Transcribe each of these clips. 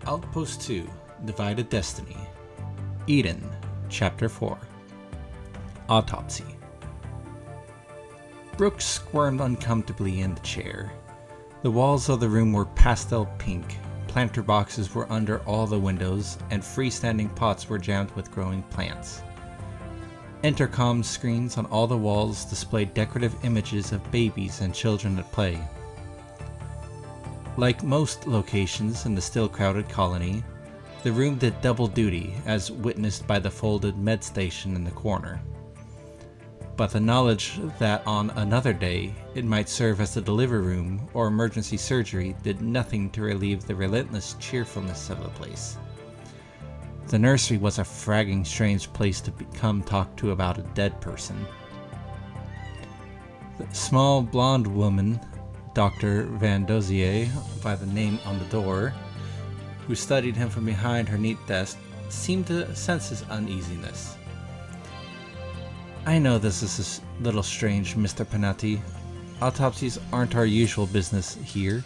Outpost 2, Divided Destiny. Eden, Chapter 4. Autopsy. Brooke squirmed uncomfortably in the chair. The walls of the room were pastel pink, planter boxes were under all the windows, and freestanding pots were jammed with growing plants. Intercom screens on all the walls displayed decorative images of babies and children at play. Like most locations in the still crowded colony, the room did double duty, as witnessed by the folded med station in the corner. But the knowledge that on another day it might serve as the delivery room or emergency surgery did nothing to relieve the relentless cheerfulness of the place. The nursery was a fragging strange place to come talk to about a dead person. The small blonde woman, Dr. Van Dozier, by the name on the door, who studied him from behind her neat desk, seemed to sense his uneasiness. "I know this is a little strange, Mr. Panatti. Autopsies aren't our usual business here,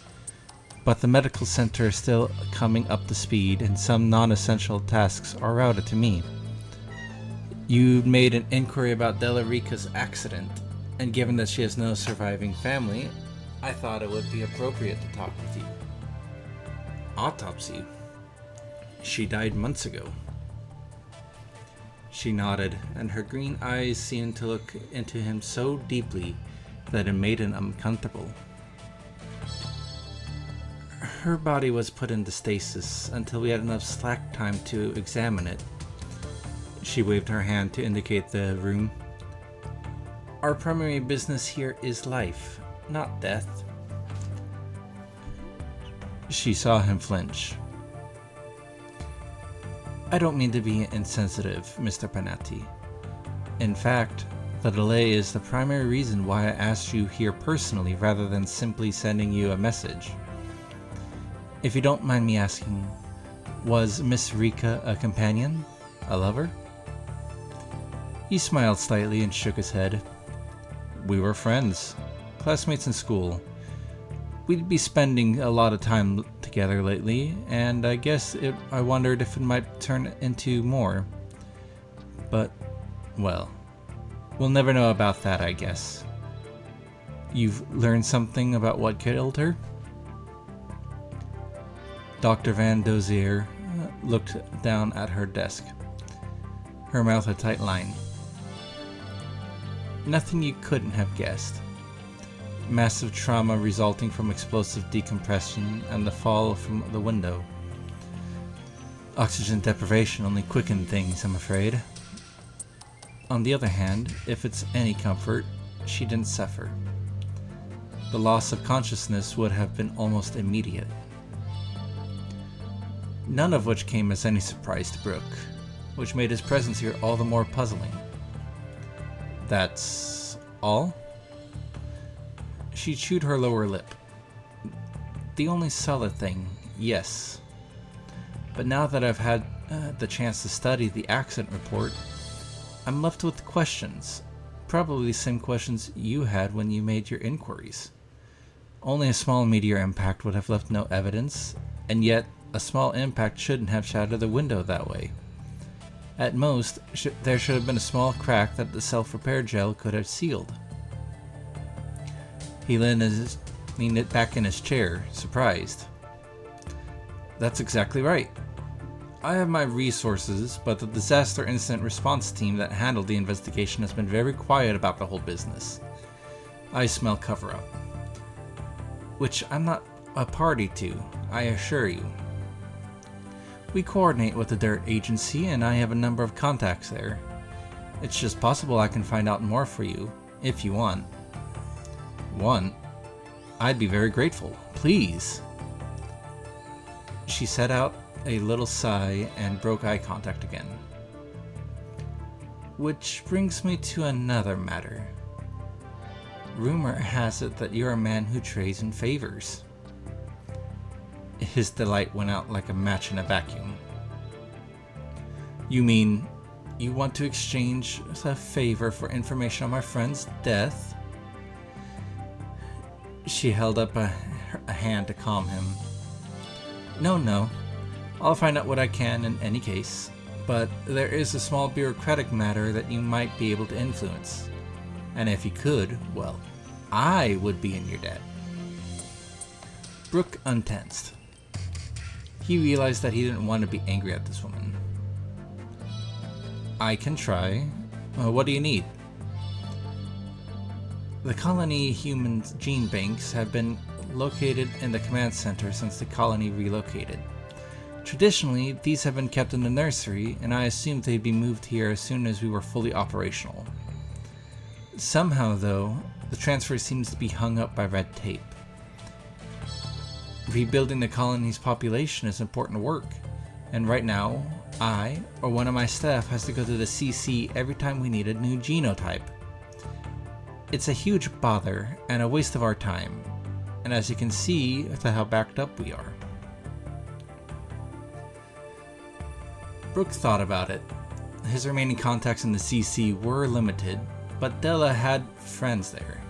but the medical center is still coming up to speed and some non-essential tasks are routed to me. You made an inquiry about Della Rica's accident, and given that she has no surviving family, I thought it would be appropriate to talk with you." "Autopsy? She died months ago." She nodded, and her green eyes seemed to look into him so deeply that it made him uncomfortable. "Her body was put into stasis until we had enough slack time to examine it." She waved her hand to indicate the room. "Our primary business here is life, not death." She saw him flinch. "I don't mean to be insensitive, Mr. Panatti. In fact, the delay is the primary reason why I asked you here personally rather than simply sending you a message. If you don't mind me asking, was Miss Rica a companion? A lover?" He smiled slightly and shook his head. "We were friends, classmates in school. We'd be spending a lot of time together lately, and I wondered if it might turn into more. But, well, we'll never know about that, I guess. You've learned something about what killed her?" Dr. Van Dozier looked down at her desk, her mouth a tight line. "Nothing you couldn't have guessed. Massive trauma resulting from explosive decompression and the fall from the window. Oxygen deprivation only quickened things, I'm afraid. On the other hand, if it's any comfort, she didn't suffer. The loss of consciousness would have been almost immediate." None of which came as any surprise to Brooke, which made his presence here all the more puzzling. "That's all?" She chewed her lower lip. "The only solid thing, yes. But now that I've had the chance to study the accident report, I'm left with questions. Probably the same questions you had when you made your inquiries. Only a small meteor impact would have left no evidence, and yet a small impact shouldn't have shattered the window that way. At most, there should have been a small crack that the self-repair gel could have sealed." He leaned back in his chair, surprised. "That's exactly right. I have my resources, but the disaster incident response team that handled the investigation has been very quiet about the whole business. I smell cover-up. Which I'm not a party to, I assure you. We coordinate with the Dirt Agency, and I have a number of contacts there. It's just possible I can find out more for you, if you want." "Want? I'd be very grateful. Please." She set out a little sigh and broke eye contact again. "Which brings me to another matter. Rumor has it that you're a man who trades in favors." His delight went out like a match in a vacuum. "You mean you want to exchange a favor for information on my friend's death?" She held up a hand to calm him. No. I'll find out what I can in any case, but there is a small bureaucratic matter that you might be able to influence. And if you could, well, I would be in your debt. Brooke untensed. He realized that he didn't want to be angry at this woman. I can try. What do you need? The colony human gene banks have been located in the command center since the colony relocated. Traditionally, these have been kept in the nursery, and I assumed they'd be moved here as soon as we were fully operational. Somehow, though, the transfer seems to be hung up by red tape. Rebuilding the colony's population is important work, and right now, I, or one of my staff, has to go to the CC every time we need a new genotype. It's a huge bother, and a waste of our time, and as you can see, to how backed up we are. Brooke thought about it. His remaining contacts in the CC were limited, but Della had friends there,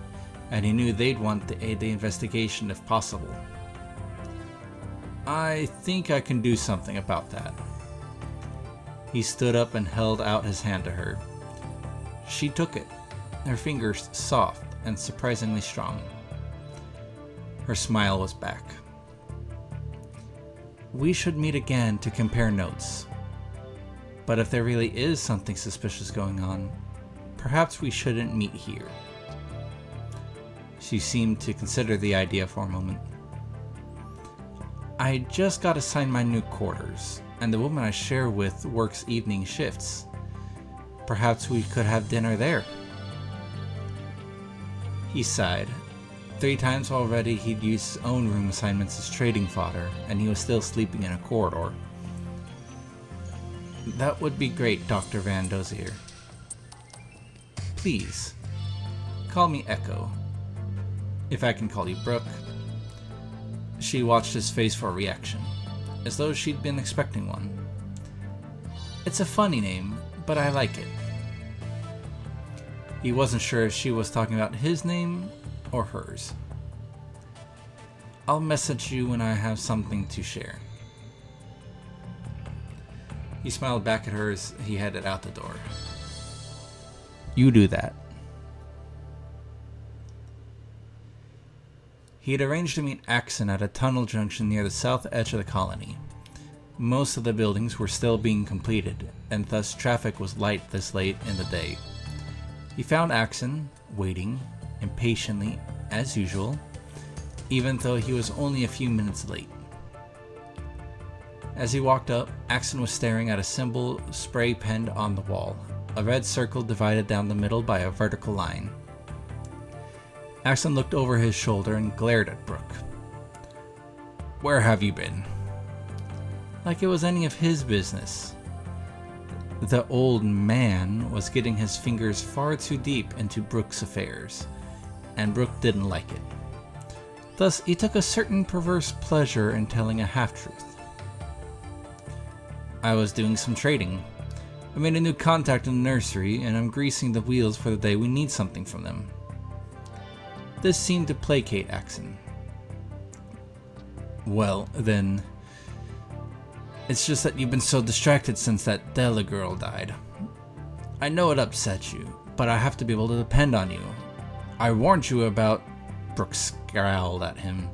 and he knew they'd want to aid the investigation if possible. I think I can do something about that. He stood up and held out his hand to her. She took it, her fingers soft and surprisingly strong. Her smile was back. We should meet again to compare notes. But if there really is something suspicious going on, perhaps we shouldn't meet here. She seemed to consider the idea for a moment. I just got assigned my new quarters, and the woman I share with works evening shifts. Perhaps we could have dinner there. He sighed. 3 times already he'd used his own room assignments as trading fodder, and he was still sleeping in a corridor. That would be great, Dr. Van Dozier. Please, call me Echo. If I can call you Brooke. She watched his face for a reaction, as though she'd been expecting one. It's a funny name, but I like it. He wasn't sure if she was talking about his name or hers. I'll message you when I have something to share. He smiled back at her as he headed out the door. You do that. He had arranged to meet Axon at a tunnel junction near the south edge of the colony. Most of the buildings were still being completed, and thus traffic was light this late in the day. He found Axon, waiting, impatiently, as usual, even though he was only a few minutes late. As he walked up, Axon was staring at a symbol spray-penned on the wall, a red circle divided down the middle by a vertical line. Axon looked over his shoulder and glared at Brooke. Where have you been? Like it was any of his business. The old man was getting his fingers far too deep into Brooke's affairs, and Brooke didn't like it. Thus, he took a certain perverse pleasure in telling a half-truth. I was doing some trading. I made a new contact in the nursery, and I'm greasing the wheels for the day we need something from them. This seemed to placate Axon. Well, then, it's just that you've been so distracted since that Della girl died. I know it upsets you, but I have to be able to depend on you. I warned you about... Brooke scowled at him.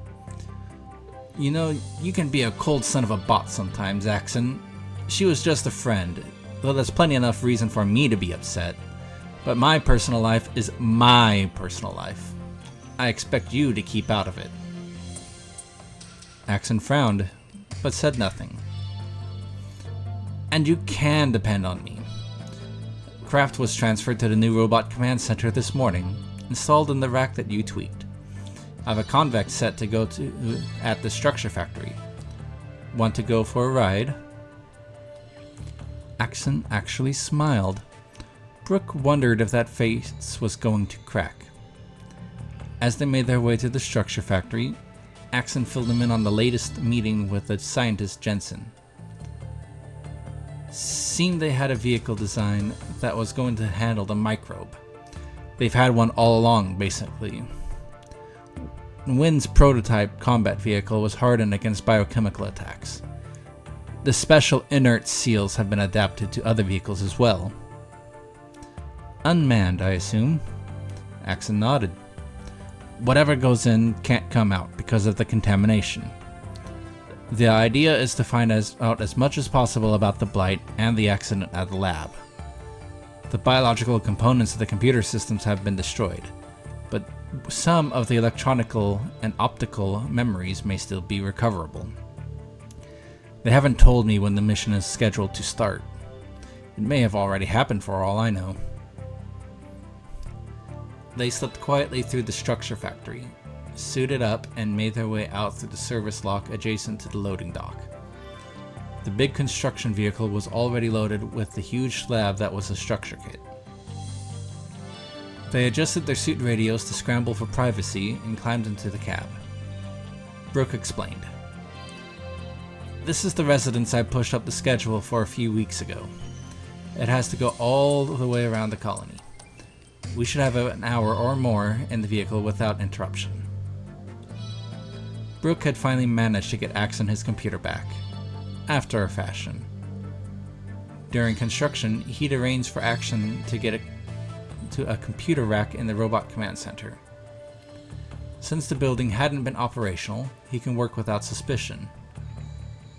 You know, you can be a cold son of a bot sometimes, Axon. She was just a friend, though that's plenty enough reason for me to be upset. But my personal life is my personal life. I expect you to keep out of it. Axon frowned, but said nothing. And you can depend on me. Craft was transferred to the new robot command center this morning, installed in the rack that you tweaked. I have a convex set to go to at the structure factory. Want to go for a ride? Axon actually smiled. Brooke wondered if that face was going to crack. As they made their way to the structure factory, Axon filled him in on the latest meeting with the scientist Jensen. Seemed they had a vehicle design that was going to handle the microbe. They've had one all along, basically. Wynn's prototype combat vehicle was hardened against biochemical attacks. the special inert seals have been adapted to other vehicles as well. Unmanned, I assume? Axon nodded. Whatever goes in can't come out because of the contamination. The idea is to find out as much as possible about the blight and the accident at the lab. The biological components of the computer systems have been destroyed, but some of the electronical and optical memories may still be recoverable. They haven't told me when the mission is scheduled to start. It may have already happened for all I know. They slipped quietly through the structure factory, suited up, and made their way out through the service lock adjacent to the loading dock. The big construction vehicle was already loaded with the huge slab that was a structure kit. They adjusted their suit radios to scramble for privacy and climbed into the cab. Brooke explained. This is the residence I pushed up the schedule for a few weeks ago. It has to go all the way around the colony. We should have an hour or more in the vehicle without interruption. Brooke had finally managed to get Axon his computer back, after a fashion. During construction, he'd arranged for Axon to get to a computer rack in the robot command center. Since the building hadn't been operational, he can work without suspicion.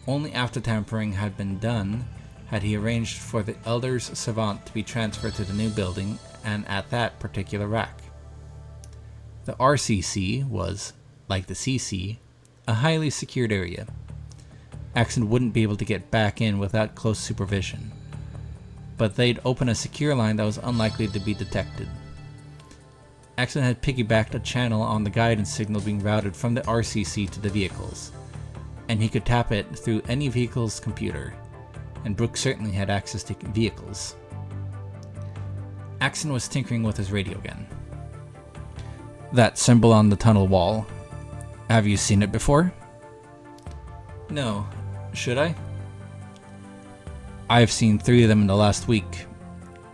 Only after tampering had been done had he arranged for the Elder's Savant to be transferred to the new building and at that particular rack. The RCC was, like the CC, a highly secured area. Axon wouldn't be able to get back in without close supervision, but they'd open a secure line that was unlikely to be detected. Axon had piggybacked a channel on the guidance signal being routed from the RCC to the vehicles, and he could tap it through any vehicle's computer, and Brooke certainly had access to vehicles. Axon was tinkering with his radio again. That symbol on the tunnel wall. Have you seen it before? No. Should I? I've seen 3 of them in the last week.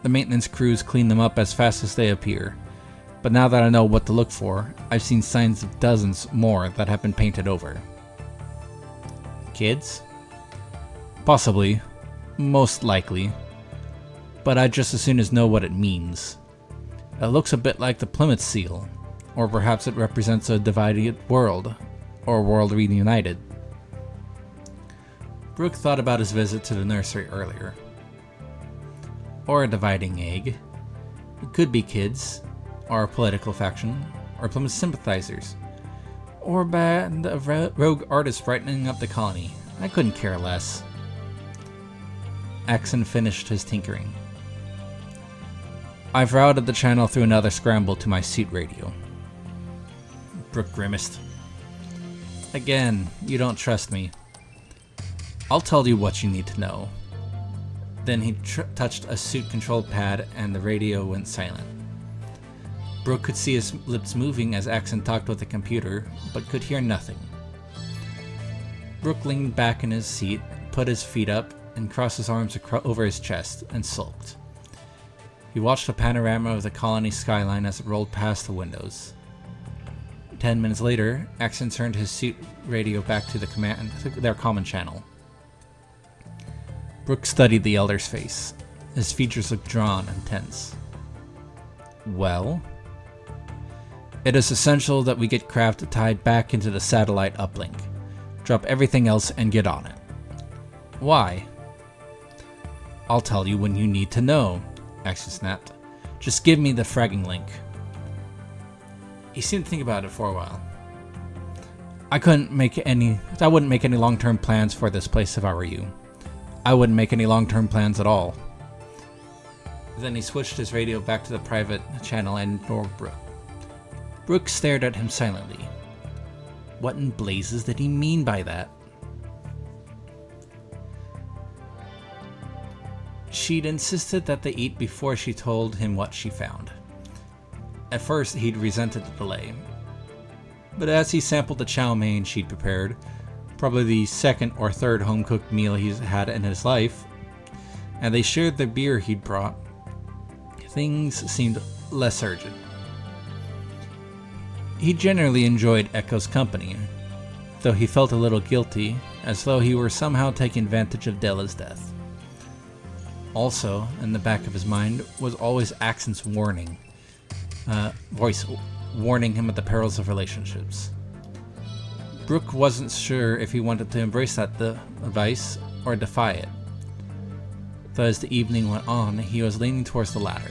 The maintenance crews clean them up as fast as they appear. But now that I know what to look for, I've seen signs of dozens more that have been painted over. Kids? Possibly. Most likely. But I'd just as soon as know what it means. It looks a bit like the Plymouth Seal, or perhaps it represents a divided world, or a world reunited. Brooke thought about his visit to the nursery earlier. Or a dividing egg. It could be kids, or a political faction, or Plymouth sympathizers, or a band of rogue artists brightening up the colony. I couldn't care less. Axon finished his tinkering. I've routed the channel through another scramble to my suit radio. Brooke grimaced. Again, you don't trust me. I'll tell you what you need to know. Then he touched a suit control pad and the radio went silent. Brooke could see his lips moving as Axon talked with the computer, but could hear nothing. Brooke leaned back in his seat, put his feet up, and crossed his arms over his chest, and sulked. He watched a panorama of the colony skyline as it rolled past the windows. 10 minutes later, Axon turned his suit radio back to their common channel. Brooke studied the Elder's face. His features looked drawn and tense. Well? It is essential that we get craft tied back into the satellite uplink. Drop everything else and get on it. Why? I'll tell you when you need to know, Axon snapped. Just give me the fragging link. He seemed to think about it for a while. I wouldn't make any long-term plans for this place if I were you. I wouldn't make any long-term plans at all. Then he switched his radio back to the private channel and ignored Brooke. Brooke stared at him silently. What in blazes did he mean by that? She'd insisted that they eat before she told him what she found. At first, he'd resented the delay. But as he sampled the chow mein she'd prepared, probably the second or third home-cooked meal he's had in his life, and they shared the beer he'd brought, things seemed less urgent. He generally enjoyed Echo's company, though he felt a little guilty as though he were somehow taking advantage of Della's death. Also, in the back of his mind was always Axon's voice warning him of the perils of relationships. Brooke wasn't sure if he wanted to embrace that advice or defy it. Though as the evening went on, he was leaning towards the latter.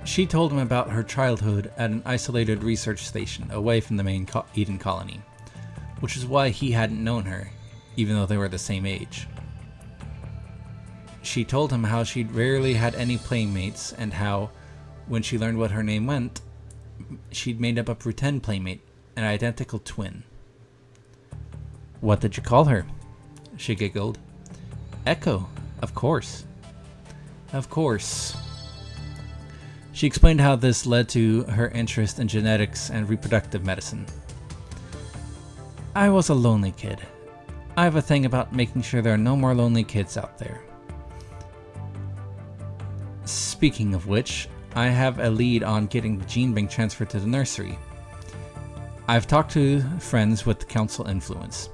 She told him about her childhood at an isolated research station away from the main Eden colony, which is why he hadn't known her, even though they were the same age. She told him how she'd rarely had any playmates and how, when she learned what her name meant, she'd made up a pretend playmate, an identical twin. "What did you call her?" She giggled. "Echo, of course." "Of course." She explained how this led to her interest in genetics and reproductive medicine. "I was a lonely kid. I have a thing about making sure there are no more lonely kids out there. Speaking of which, I have a lead on getting the gene bank transferred to the nursery. I've talked to friends with the council influence.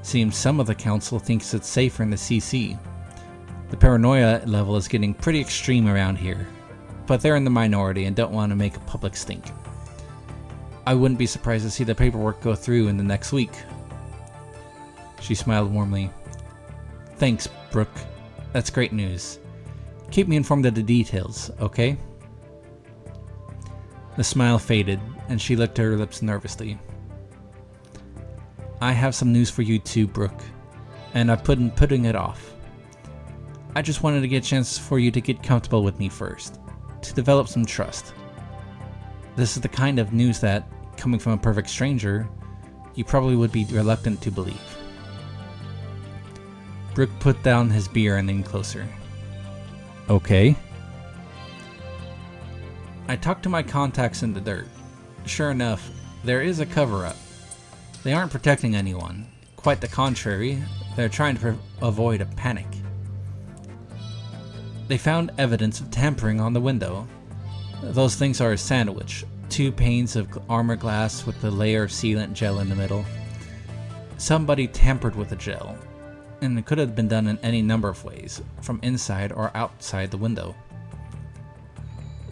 Seems some of the council thinks it's safer in the CC. The paranoia level is getting pretty extreme around here, but they're in the minority and don't want to make a public stink. I wouldn't be surprised to see the paperwork go through in the next week." She smiled warmly. "Thanks, Brooke. That's great news. Keep me informed of the details, okay?" The smile faded, and she licked her lips nervously. "I have some news for you too, Brooke, and I've been putting it off. I just wanted to get a chance for you to get comfortable with me first, to develop some trust. This is the kind of news that, coming from a perfect stranger, you probably would be reluctant to believe." Brooke put down his beer and leaned closer. "Okay." "I talked to my contacts in the dirt. Sure enough, there is a cover-up. They aren't protecting anyone. Quite the contrary, they're trying to avoid a panic. They found evidence of tampering on the window. Those things are a sandwich. 2 panes of armor glass with a layer of sealant gel in the middle. Somebody tampered with the gel, and it could have been done in any number of ways, from inside or outside the window.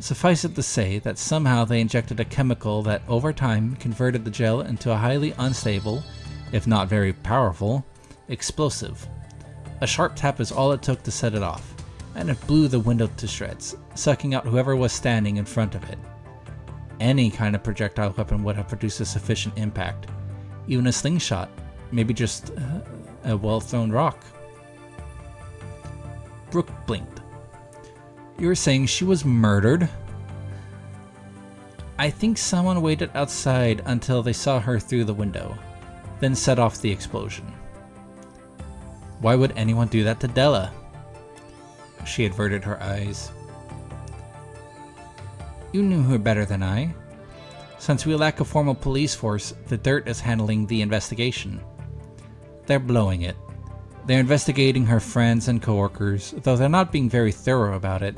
Suffice it to say that somehow they injected a chemical that over time converted the gel into a highly unstable, if not very powerful, explosive. A sharp tap is all it took to set it off, and it blew the window to shreds, sucking out whoever was standing in front of it. Any kind of projectile weapon would have produced a sufficient impact. Even a slingshot, maybe just a well-thrown rock." Brooke blinked. "You're saying she was murdered?" "I think someone waited outside until they saw her through the window, then set off the explosion." "Why would anyone do that to Della?" She averted her eyes. "You knew her better than I. Since we lack a formal police force, the Dirt is handling the investigation. They're blowing it. They're investigating her friends and coworkers, though they're not being very thorough about it.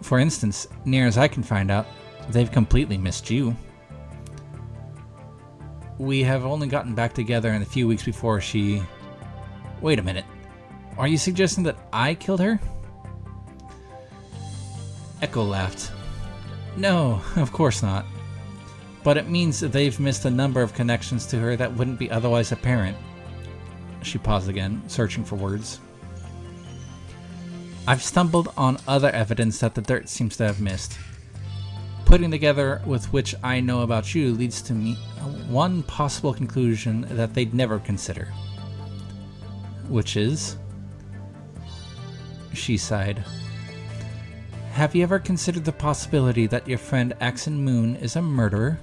For instance, near as I can find out, they've completely missed you. We have only gotten back together in a few weeks before she... Wait a minute. Are you suggesting that I killed her?" Echo laughed. "No, of course not. But it means that they've missed a number of connections to her that wouldn't be otherwise apparent." She paused again, searching for words. "I've stumbled on other evidence that the Dirt seems to have missed. Putting together with which I know about you leads to me one possible conclusion that they'd never consider." "Which is?" She sighed. "Have you ever considered the possibility that your friend Axon Moon is a murderer?"